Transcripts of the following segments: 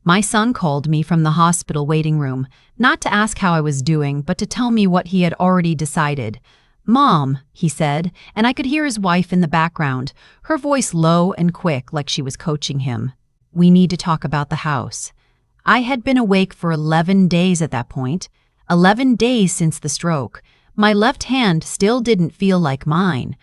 My son called me from the hospital waiting room, not to ask how I was doing, but to tell me what he had already decided. "Mom," he said, and I could hear his wife in the background, her voice low and quick like she was coaching him. "We need to talk about the house." I had been awake for 11 days at that point, 11 days since the stroke. My left hand still didn't feel like mine.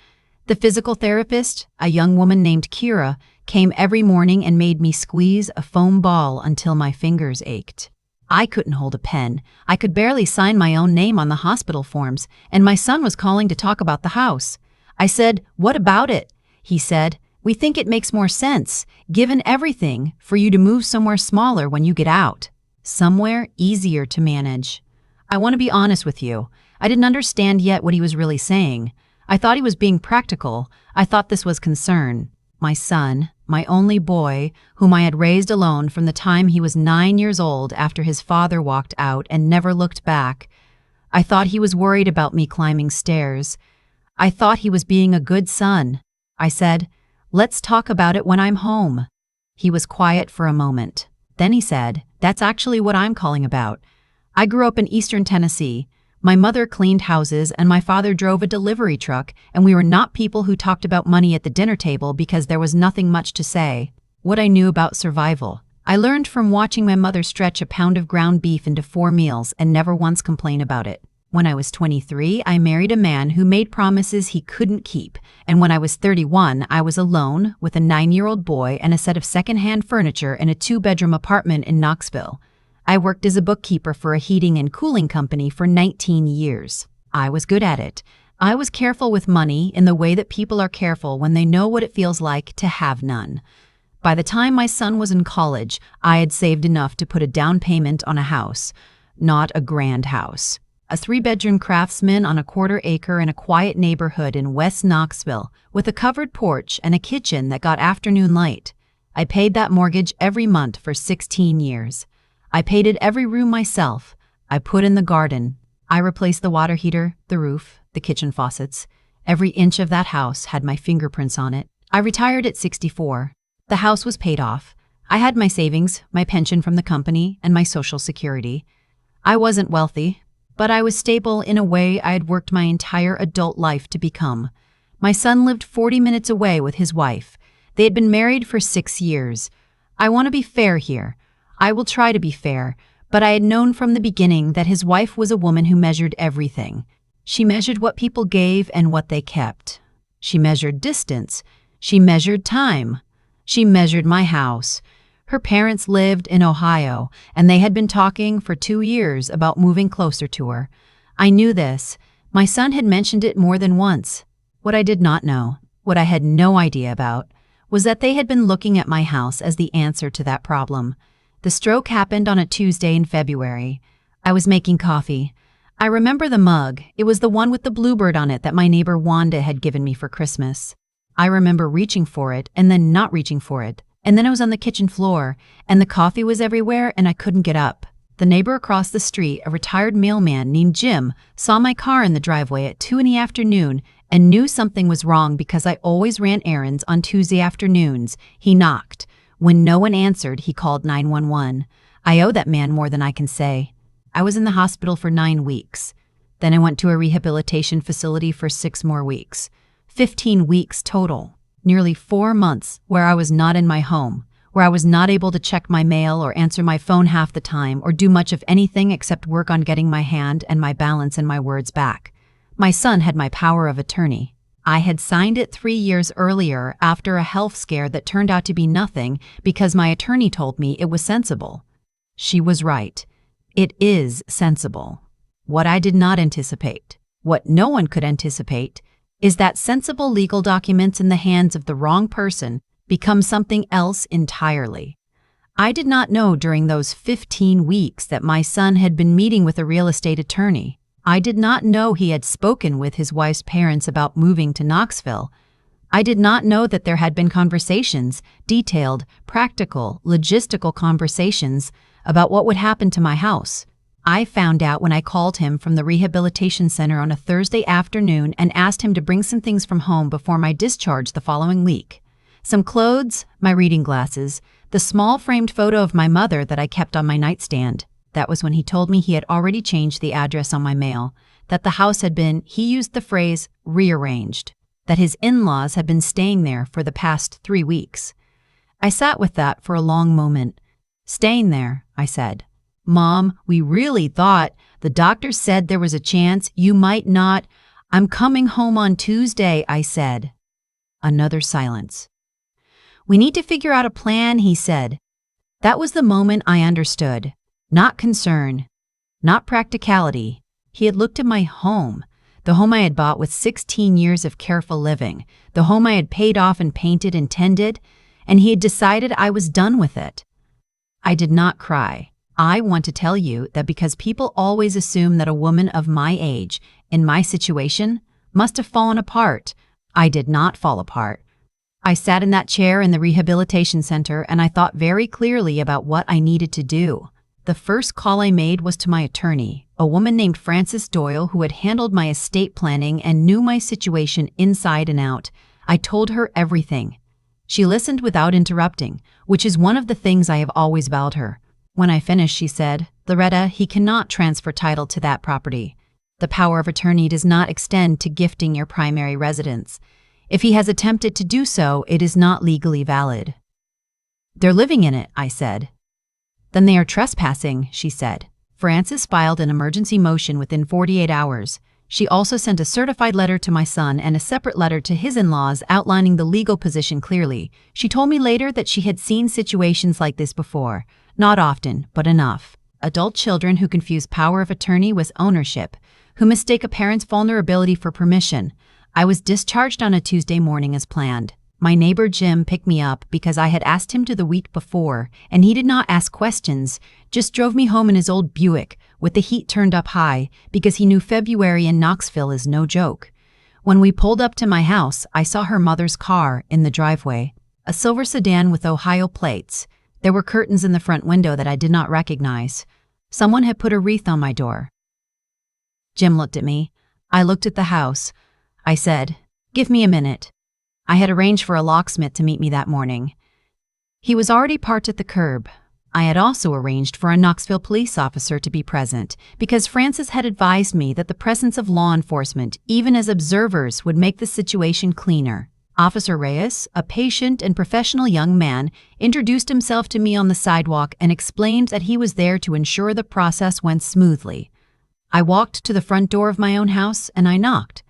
The physical therapist, a young woman named Kira, came every morning and made me squeeze a foam ball until my fingers ached. I couldn't hold a pen. I could barely sign my own name on the hospital forms, and my son was calling to talk about the house. I said, "What about it?" He said, "We think it makes more sense, given everything, for you to move somewhere smaller when you get out. Somewhere easier to manage." I want to be honest with you. I didn't understand yet what he was really saying. I thought he was being practical. I thought this was concern. My son, my only boy, whom I had raised alone from the time he was 9 years old after his father walked out and never looked back. I thought he was worried about me climbing stairs. I thought he was being a good son. I said, "Let's talk about it when I'm home." He was quiet for a moment. Then he said, "That's actually what I'm calling about. I grew up in Eastern Tennessee. My mother cleaned houses and my father drove a delivery truck, and we were not people who talked about money at the dinner table because there was nothing much to say. What I knew about survival. I learned from watching my mother stretch a pound of ground beef into 4 meals and never once complain about it. When I was 23, I married a man who made promises he couldn't keep, and when I was 31, I was alone with a 9-year-old boy and a set of secondhand furniture in a 2-bedroom apartment in Knoxville. I worked as a bookkeeper for a heating and cooling company for 19 years. I was good at it. I was careful with money in the way that people are careful when they know what it feels like to have none. By the time my son was in college, I had saved enough to put a down payment on a house. Not a grand house. A 3-bedroom craftsman on a 1/4 acre in a quiet neighborhood in West Knoxville, with a covered porch and a kitchen that got afternoon light. I paid that mortgage every month for 16 years. I painted every room myself. I put in the garden. I replaced the water heater, the roof, the kitchen faucets. Every inch of that house had my fingerprints on it. I retired at 64. The house was paid off. I had my savings, my pension from the company, and my Social Security. I wasn't wealthy, but I was stable in a way I had worked my entire adult life to become. My son lived 40 minutes away with his wife. They had been married for 6 years. I want to be fair here. I will try to be fair, but I had known from the beginning that his wife was a woman who measured everything. She measured what people gave and what they kept. She measured distance. She measured time. She measured my house. Her parents lived in Ohio, and they had been talking for 2 years about moving closer to her. I knew this. My son had mentioned it more than once. What I did not know, what I had no idea about, was that they had been looking at my house as the answer to that problem. The stroke happened on a Tuesday in February. I was making coffee. I remember the mug. It was the one with the bluebird on it that my neighbor Wanda had given me for Christmas. I remember reaching for it and then not reaching for it. And then I was on the kitchen floor, and the coffee was everywhere, and I couldn't get up. The neighbor across the street, a retired mailman named Jim, saw my car in the driveway at 2 in the afternoon and knew something was wrong because I always ran errands on Tuesday afternoons. He knocked. When no one answered, he called 911. I owe that man more than I can say. I was in the hospital for 9 weeks. Then I went to a rehabilitation facility for 6 more weeks. 15 weeks total. Nearly 4 months where I was not in my home, where I was not able to check my mail or answer my phone half the time or do much of anything except work on getting my hand and my balance and my words back. My son had my power of attorney. I had signed it 3 years earlier after a health scare that turned out to be nothing because my attorney told me it was sensible. She was right. It is sensible. What I did not anticipate, what no one could anticipate, is that sensible legal documents in the hands of the wrong person become something else entirely. I did not know during those 15 weeks that my son had been meeting with a real estate attorney. I did not know he had spoken with his wife's parents about moving to Knoxville. I did not know that there had been conversations, detailed, practical, logistical conversations about what would happen to my house. I found out when I called him from the rehabilitation center on a Thursday afternoon and asked him to bring some things from home before my discharge the following week. Some clothes, my reading glasses, the small framed photo of my mother that I kept on my nightstand. That was when he told me he had already changed the address on my mail, that the house had been, he used the phrase, rearranged, that his in-laws had been staying there for the past 3 weeks. I sat with that for a long moment. "Staying there," I said. "Mom, we really thought, the doctor said there was a chance you might not." "I'm coming home on Tuesday," I said. Another silence. "We need to figure out a plan," he said. That was the moment I understood. Not concern, not practicality. He had looked at my home, the home I had bought with 16 years of careful living, the home I had paid off and painted and tended, and he had decided I was done with it. I did not cry. I want to tell you that because people always assume that a woman of my age, in my situation, must have fallen apart, I did not fall apart. I sat in that chair in the rehabilitation center and I thought very clearly about what I needed to do. The first call I made was to my attorney, a woman named Frances Doyle who had handled my estate planning and knew my situation inside and out. I told her everything. She listened without interrupting, which is one of the things I have always valued her. When I finished, she said, "Loretta, he cannot transfer title to that property. The power of attorney does not extend to gifting your primary residence. If he has attempted to do so, it is not legally valid." "They're living in it," I said. "Then they are trespassing," she said. Frances filed an emergency motion within 48 hours. She also sent a certified letter to my son and a separate letter to his in-laws outlining the legal position clearly. She told me later that she had seen situations like this before. Not often, but enough. Adult children who confuse power of attorney with ownership, who mistake a parent's vulnerability for permission. I was discharged on a Tuesday morning as planned. My neighbor Jim picked me up because I had asked him to the week before, and he did not ask questions, just drove me home in his old Buick with the heat turned up high because he knew February in Knoxville is no joke. When we pulled up to my house, I saw her mother's car in the driveway, a silver sedan with Ohio plates. There were curtains in the front window that I did not recognize. Someone had put a wreath on my door. Jim looked at me. I looked at the house. I said, "Give me a minute." I had arranged for a locksmith to meet me that morning. He was already parked at the curb. I had also arranged for a Knoxville police officer to be present because Frances had advised me that the presence of law enforcement, even as observers, would make the situation cleaner. Officer Reyes, a patient and professional young man, introduced himself to me on the sidewalk and explained that he was there to ensure the process went smoothly. I walked to the front door of my own house and I knocked.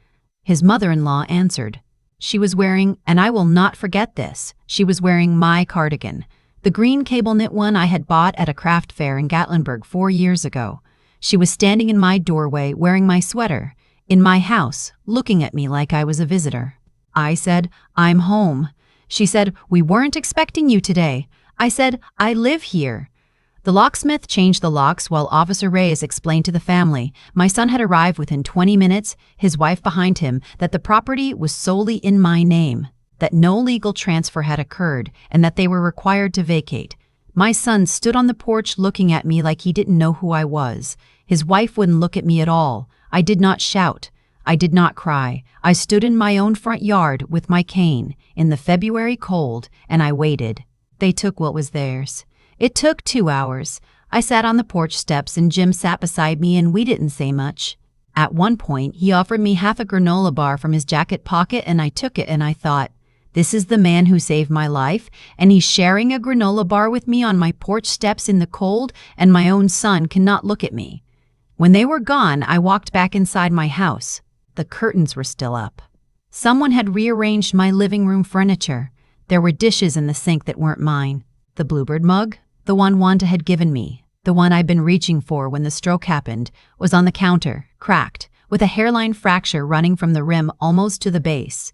His mother-in-law answered. She was wearing, and I will not forget this, she was wearing my cardigan, the green cable knit one I had bought at a craft fair in Gatlinburg 4 years ago. She was standing in my doorway wearing my sweater, in my house, looking at me like I was a visitor. I said, "I'm home." She said, "We weren't expecting you today." I said, "I live here." The locksmith changed the locks while Officer Reyes explained to the family my son had arrived within 20 minutes, his wife behind him, that the property was solely in my name, that no legal transfer had occurred, and that they were required to vacate. My son stood on the porch looking at me like he didn't know who I was. His wife wouldn't look at me at all. I did not shout. I did not cry. I stood in my own front yard with my cane in the February cold, and I waited. They took what was theirs. It took 2 hours. I sat on the porch steps and Jim sat beside me and we didn't say much. At one point, he offered me half a granola bar from his jacket pocket and I took it and I thought, this is the man who saved my life and he's sharing a granola bar with me on my porch steps in the cold and my own son cannot look at me. When they were gone, I walked back inside my house. The curtains were still up. Someone had rearranged my living room furniture. There were dishes in the sink that weren't mine. The Bluebird mug, the one Wanda had given me, the one I'd been reaching for when the stroke happened, was on the counter, cracked, with a hairline fracture running from the rim almost to the base.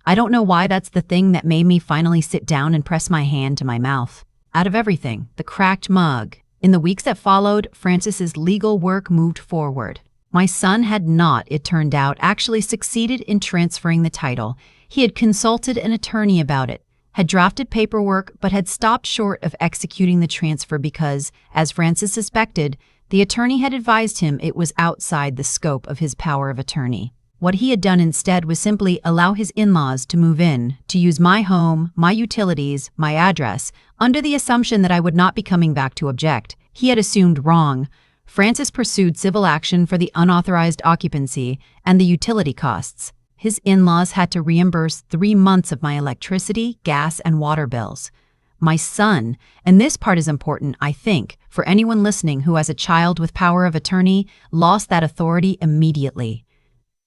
I don't know why that's the thing that made me finally sit down and press my hand to my mouth. Out of everything, the cracked mug. In the weeks that followed, Frances's legal work moved forward. My son had not, it turned out, actually succeeded in transferring the title. He had consulted an attorney about it, had drafted paperwork, but had stopped short of executing the transfer because, as Frances suspected, the attorney had advised him it was outside the scope of his power of attorney. What he had done instead was simply allow his in-laws to move in, to use my home, my utilities, my address, under the assumption that I would not be coming back to object. He had assumed wrong. Francis pursued civil action for the unauthorized occupancy and the utility costs. His in-laws had to reimburse 3 months of my electricity, gas, and water bills. My son, and this part is important, I think, for anyone listening who has a child with power of attorney, lost that authority immediately.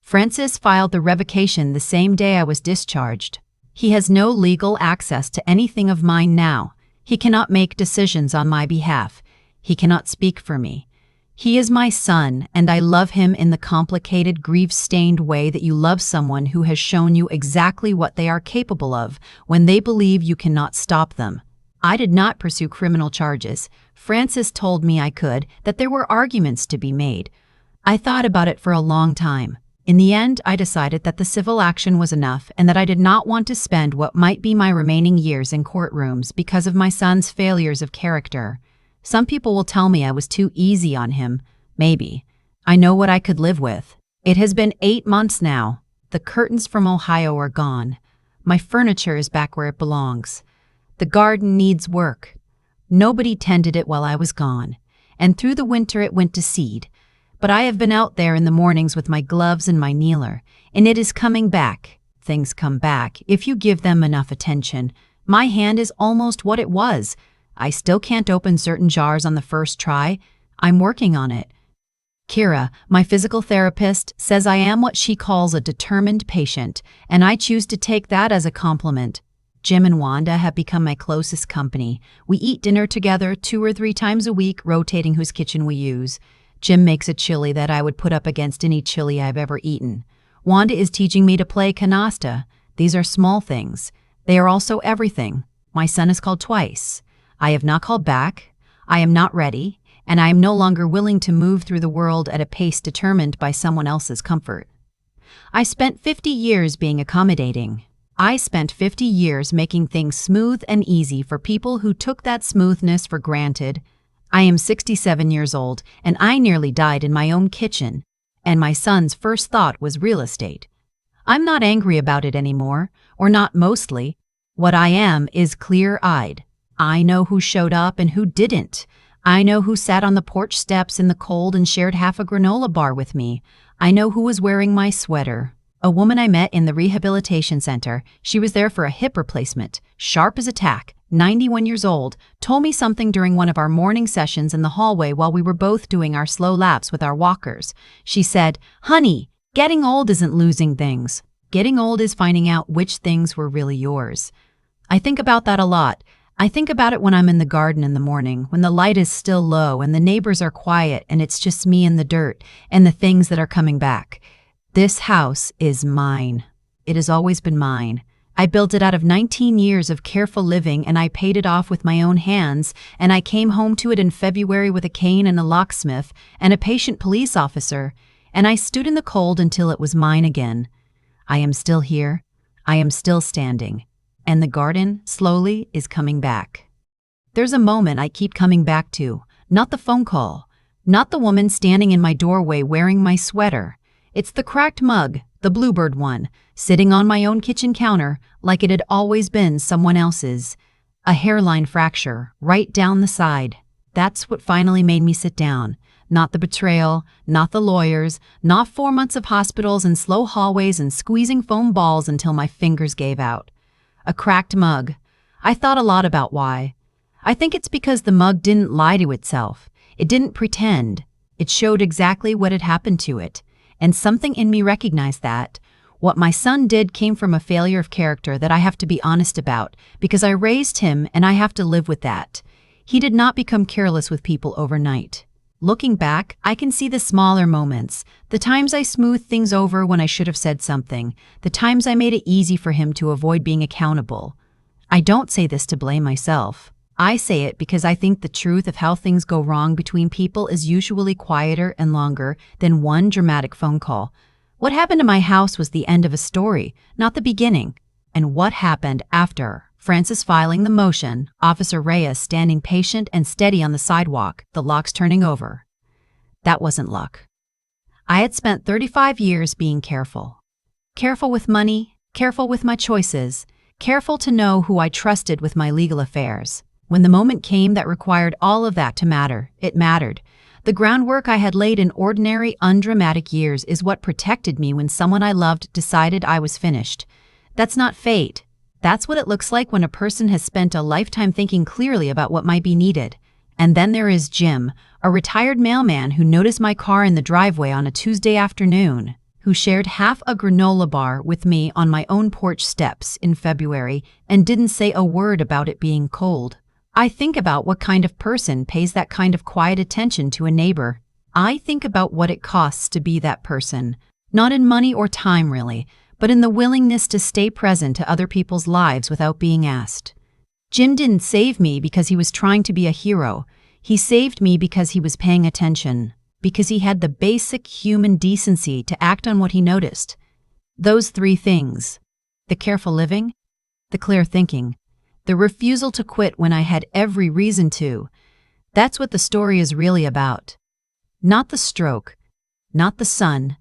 Francis filed the revocation the same day I was discharged. He has no legal access to anything of mine now. He cannot make decisions on my behalf. He cannot speak for me. He is my son, and I love him in the complicated, grief-stained way that you love someone who has shown you exactly what they are capable of when they believe you cannot stop them. I did not pursue criminal charges. Francis told me I could, that there were arguments to be made. I thought about it for a long time. In the end, I decided that the civil action was enough and that I did not want to spend what might be my remaining years in courtrooms because of my son's failures of character. Some people will tell me I was too easy on him. Maybe. I know what I could live with. It has been 8 months now. The curtains from Ohio are gone. My furniture is back where it belongs. The garden needs work. Nobody tended it while I was gone, and through the winter it went to seed. But I have been out there in the mornings with my gloves and my kneeler, and it is coming back. Things come back if you give them enough attention. My hand is almost what it was. I still can't open certain jars on the first try. I'm working on it. Kira, my physical therapist, says I am what she calls a determined patient, and I choose to take that as a compliment. Jim and Wanda have become my closest company. We eat dinner together 2 or 3 times a week, rotating whose kitchen we use. Jim makes a chili that I would put up against any chili I've ever eaten. Wanda is teaching me to play canasta. These are small things. They are also everything. My son is called twice. I have not called back. I am not ready, and I am no longer willing to move through the world at a pace determined by someone else's comfort. I spent 50 years being accommodating. I spent 50 years making things smooth and easy for people who took that smoothness for granted. I am 67 years old, and I nearly died in my own kitchen, and my son's first thought was real estate. I'm not angry about it anymore, or not mostly. What I am is clear-eyed. I know who showed up and who didn't. I know who sat on the porch steps in the cold and shared half a granola bar with me. I know who was wearing my sweater. A woman I met in the rehabilitation center, she was there for a hip replacement, sharp as a tack, 91 years old, told me something during one of our morning sessions in the hallway while we were both doing our slow laps with our walkers. She said, "Honey, getting old isn't losing things. Getting old is finding out which things were really yours." I think about that a lot. I think about it when I'm in the garden in the morning, when the light is still low and the neighbors are quiet and it's just me and the dirt and the things that are coming back. This house is mine. It has always been mine. I built it out of 19 years of careful living, and I paid it off with my own hands, and I came home to it in February with a cane and a locksmith and a patient police officer, and I stood in the cold until it was mine again. I am still here. I am still standing. And the garden, slowly, is coming back. There's a moment I keep coming back to, not the phone call, not the woman standing in my doorway wearing my sweater. It's the cracked mug, the bluebird one, sitting on my own kitchen counter like it had always been someone else's. A hairline fracture, right down the side. That's what finally made me sit down. Not the betrayal, not the lawyers, not 4 months of hospitals and slow hallways and squeezing foam balls until my fingers gave out. A cracked mug. I thought a lot about why. I think it's because the mug didn't lie to itself. It didn't pretend. It showed exactly what had happened to it. And something in me recognized that. What my son did came from a failure of character that I have to be honest about, because I raised him and I have to live with that. He did not become careless with people overnight. Looking back, I can see the smaller moments, the times I smoothed things over when I should have said something, the times I made it easy for him to avoid being accountable. I don't say this to blame myself. I say it because I think the truth of how things go wrong between people is usually quieter and longer than one dramatic phone call. What happened to my house was the end of a story, not the beginning. And what happened after? Francis filing the motion, Officer Reyes standing patient and steady on the sidewalk, the locks turning over. That wasn't luck. I had spent 35 years being careful. Careful with money, careful with my choices, careful to know who I trusted with my legal affairs. When the moment came that required all of that to matter, it mattered. The groundwork I had laid in ordinary, undramatic years is what protected me when someone I loved decided I was finished. That's not fate. That's what it looks like when a person has spent a lifetime thinking clearly about what might be needed. And then there is Jim, a retired mailman who noticed my car in the driveway on a Tuesday afternoon, who shared half a granola bar with me on my own porch steps in February and didn't say a word about it being cold. I think about what kind of person pays that kind of quiet attention to a neighbor. I think about what it costs to be that person, not in money or time really, but in the willingness to stay present to other people's lives without being asked. Jim didn't save me because he was trying to be a hero. He saved me because he was paying attention, because he had the basic human decency to act on what he noticed. Those three things: the careful living, the clear thinking, the refusal to quit when I had every reason to. That's what the story is really about. Not the stroke, not the sun,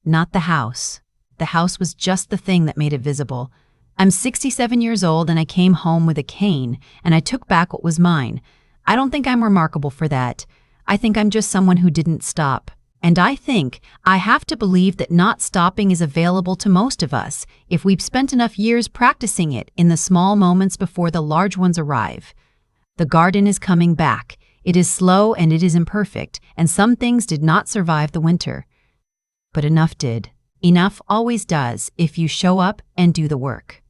not the house. The house was just the thing that made it visible. I'm 67 years old and I came home with a cane and I took back what was mine. I don't think I'm remarkable for that. I think I'm just someone who didn't stop. And I think I have to believe that not stopping is available to most of us if we've spent enough years practicing it in the small moments before the large ones arrive. The garden is coming back. It is slow and it is imperfect, and some things did not survive the winter. But enough did. Enough always does if you show up and do the work.